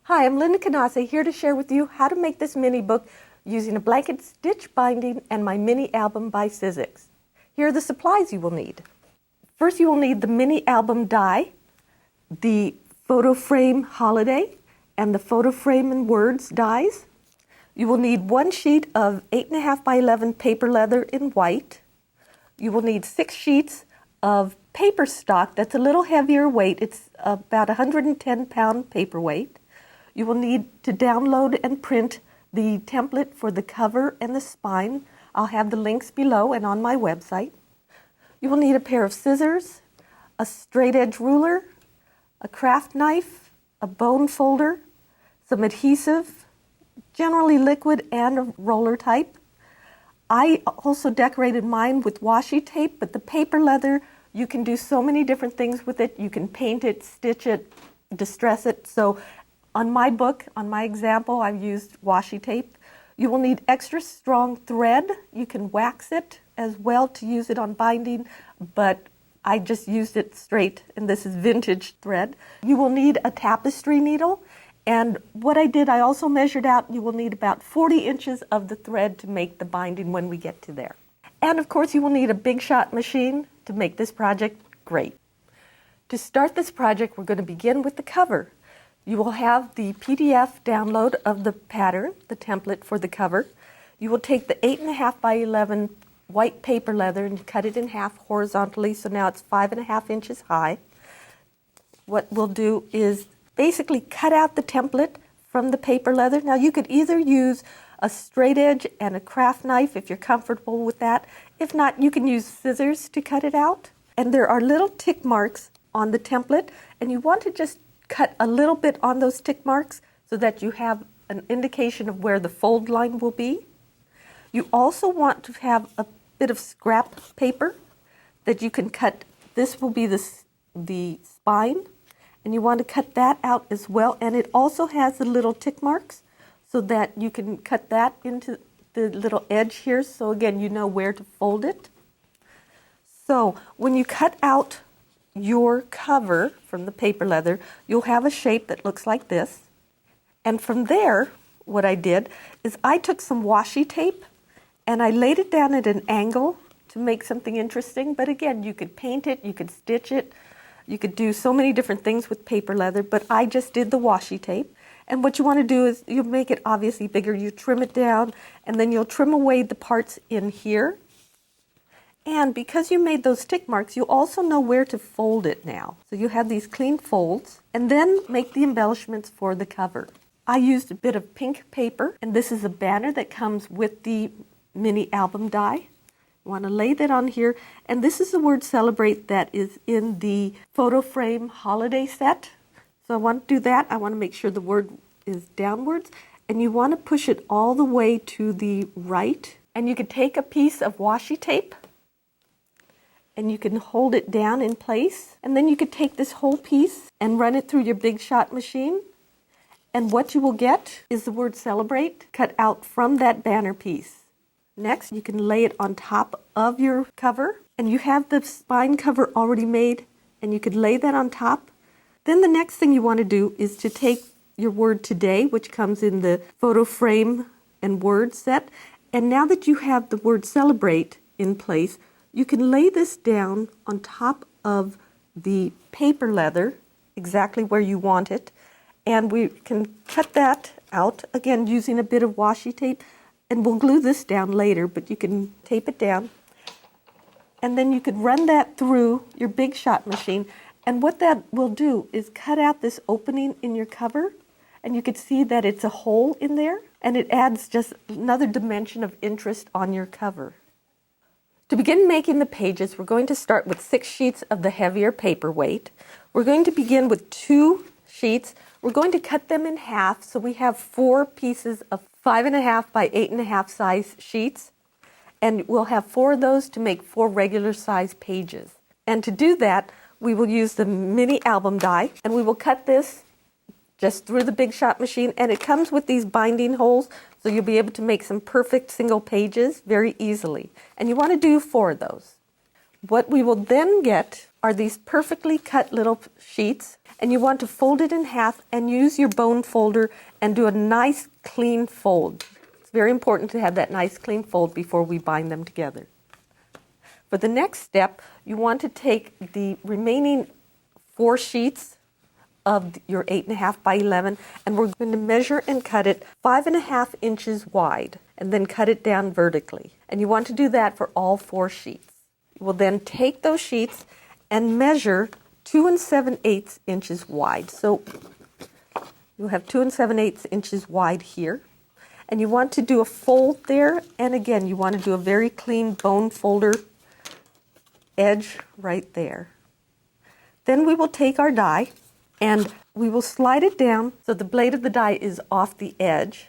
Hi, I'm Linda Canase, here to share with you how to make this mini book using a blanket stitch binding and my mini album by Sizzix. Here are the supplies you will need. First, you will need the mini album die, the photo frame holiday, and the photo frame and words dies. You will need one sheet of 8.5 by 11 paper leather in white. You will need 6 sheets of paper stock that's a little heavier weight. It's about 110-pound paperweight. You will need to download and print the template for the cover and the spine. I'll have the links below and on my website. You will need a pair of scissors, a straight edge ruler, a craft knife, a bone folder, some adhesive, generally liquid and a roller type. I also decorated mine with washi tape, but the paper leather, you can do so many different things with it. You can paint it, stitch it, distress it. So on my book, on my example, I've used washi tape. You will need extra strong thread. You can wax it as well to use it on binding, but I just used it straight, and this is vintage thread. You will need a tapestry needle, and what I did, I also measured out, you will need about 40 inches of the thread to make the binding when we get to there. And of course, you will need a big shot machine to make this project great. To start this project, we're going to begin with the cover. You will have the PDF download of the pattern, the template for the cover. You will take the 8.5 by 11 white paper leather and cut it in half horizontally, so now it's 5.5 inches high. What we'll do is basically cut out the template from the paper leather. Now you could either use a straight edge and a craft knife if you're comfortable with that. If not, you can use scissors to cut it out. And there are little tick marks on the template, and you want to just cut a little bit on those tick marks so that you have an indication of where the fold line will be. You also want to have a bit of scrap paper that you can cut. This will be the spine, and you want to cut that out as well. And it also has the little tick marks so that you can cut that into the little edge here. So again, you know where to fold it. So when you cut out your cover from the paper leather, you'll have a shape that looks like this. And from there, what I did is I took some washi tape and I laid it down at an angle to make something interesting. But again, you could paint it, you could stitch it, you could do so many different things with paper leather, but I just did the washi tape. And what you want to do is you make it obviously bigger, you trim it down, and then you'll trim away the parts in here. And because you made those tick marks, you also know where to fold it now. So you have these clean folds, and then make the embellishments for the cover. I used a bit of pink paper, and this is a banner that comes with the mini album die. You want to lay that on here, and this is the word celebrate that is in the photo frame holiday set. So I want to do that. I want to make sure the word is downwards, and you want to push it all the way to the right. And you can take a piece of washi tape, and you can hold it down in place. And then you could take this whole piece and run it through your big shot machine. And what you will get is the word celebrate cut out from that banner piece. Next, you can lay it on top of your cover. And you have the spine cover already made, and you could lay that on top. Then the next thing you want to do is to take your word today, which comes in the photo frame and word set. And now that you have the word celebrate in place, you can lay this down on top of the paper leather, exactly where you want it. And we can cut that out, again, using a bit of washi tape. And we'll glue this down later, but you can tape it down. And then you could run that through your big shot machine. And what that will do is cut out this opening in your cover. And you can see that it's a hole in there. And it adds just another dimension of interest on your cover. To begin making the pages, we're going to start with 6 sheets of the heavier paperweight. We're going to begin with 2 sheets. We're going to cut them in half, so we have 4 pieces of 5.5 by 8.5 size sheets. And we'll have 4 of those to make 4 regular size pages. And to do that, we will use the mini album die, and we will cut this just through the big shot machine. And it comes with these binding holes, so you'll be able to make some perfect single pages very easily. And you want to do 4 of those. What we will then get are these perfectly cut little sheets, and you want to fold it in half and use your bone folder and do a nice clean fold. It's very important to have that nice clean fold before we bind them together. For the next step, you want to take the remaining 4 sheets of your 8.5 by 11, and we're going to measure and cut it 5.5 inches wide, and then cut it down vertically. And you want to do that for all 4 sheets. You will then take those sheets and measure 2 7/8 inches wide. So you'll have 2 7/8 inches wide here. And you want to do a fold there, and again, you want to do a very clean bone folder edge right there. Then we will take our die and we will slide it down so the blade of the die is off the edge,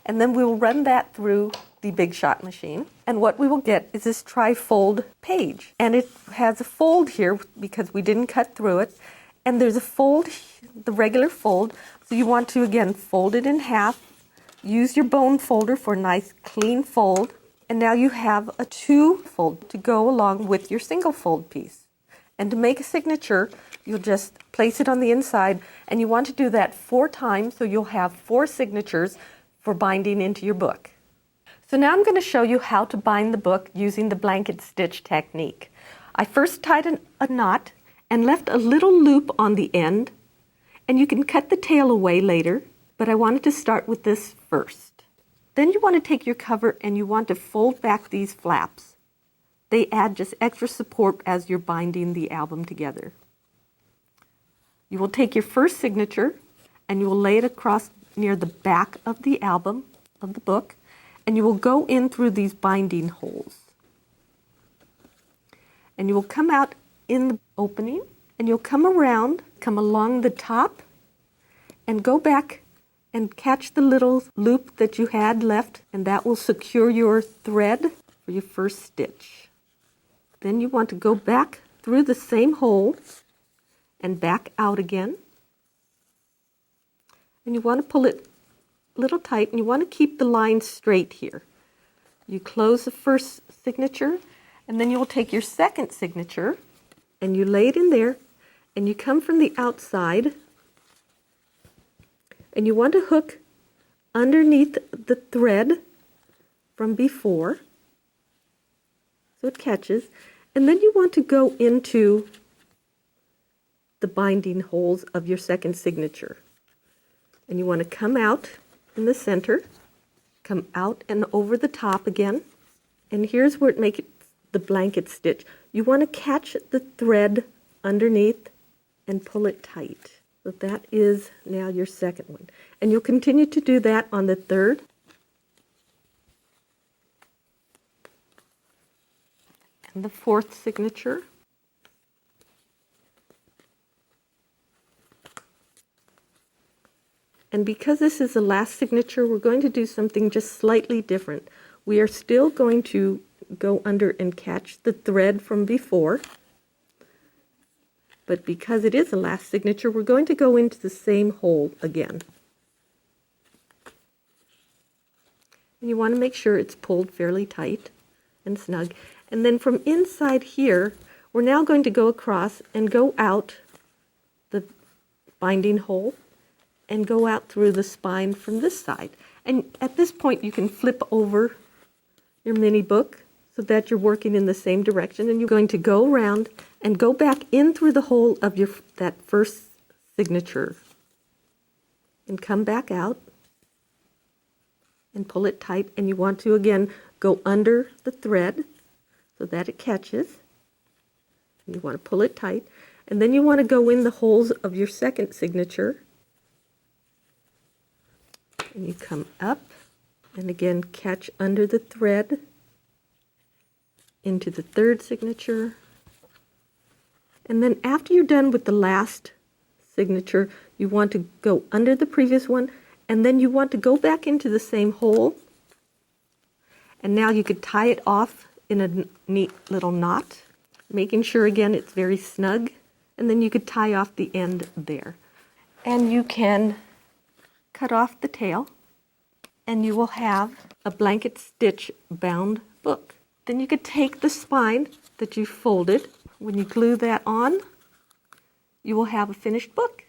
and then we will run that through the Big Shot machine, and what we will get is this tri-fold page, and it has a fold here because we didn't cut through it, and there's a fold, the regular fold, so you want to again fold it in half, use your bone folder for a nice clean fold, and now you have a 2 fold to go along with your single fold piece. And to make a signature, you'll just place it on the inside, and you want to do that 4 times so you'll have 4 signatures for binding into your book. So now I'm going to show you how to bind the book using the blanket stitch technique. I first tied a knot and left a little loop on the end, and you can cut the tail away later, but I wanted to start with this first. Then you want to take your cover and you want to fold back these flaps. They add just extra support as you're binding the album together. You will take your first signature and you will lay it across near the back of the album, of the book, and you will go in through these binding holes. And you will come out in the opening, and you'll come around, come along the top, and go back and catch the little loop that you had left, and that will secure your thread for your first stitch. Then you want to go back through the same hole and back out again. And you want to pull it a little tight, and you want to keep the line straight here. You close the first signature, and then you will take your second signature and you lay it in there, and you come from the outside, and you want to hook underneath the thread from before so it catches, and then you want to go into the binding holes of your second signature, and you want to come out in the center, come out and over the top again, and here's where it makes the blanket stitch. You want to catch the thread underneath and pull it tight. So that is now your second one, and you'll continue to do that on the third and the fourth signature. And because this is the last signature, we're going to do something just slightly different. We are still going to go under and catch the thread from before, but because it is the last signature, we're going to go into the same hole again. And you want to make sure it's pulled fairly tight and snug. And then from inside here, we're now going to go across and go out the binding hole and go out through the spine from this side. And at this point, you can flip over your mini book so that you're working in the same direction, and you're going to go around and go back in through the hole of that first signature and come back out and pull it tight, and you want to again go under the thread so that it catches. And you want to pull it tight, and then you want to go in the holes of your second signature, and you come up and again catch under the thread into the third signature. And then after you're done with the last signature, you want to go under the previous one, and then you want to go back into the same hole, and now you could tie it off in a neat little knot, making sure again it's very snug, and then you could tie off the end there. And you can cut off the tail, and you will have a blanket stitch bound book. Then you could take the spine that you folded when you glue that on, you will have a finished book.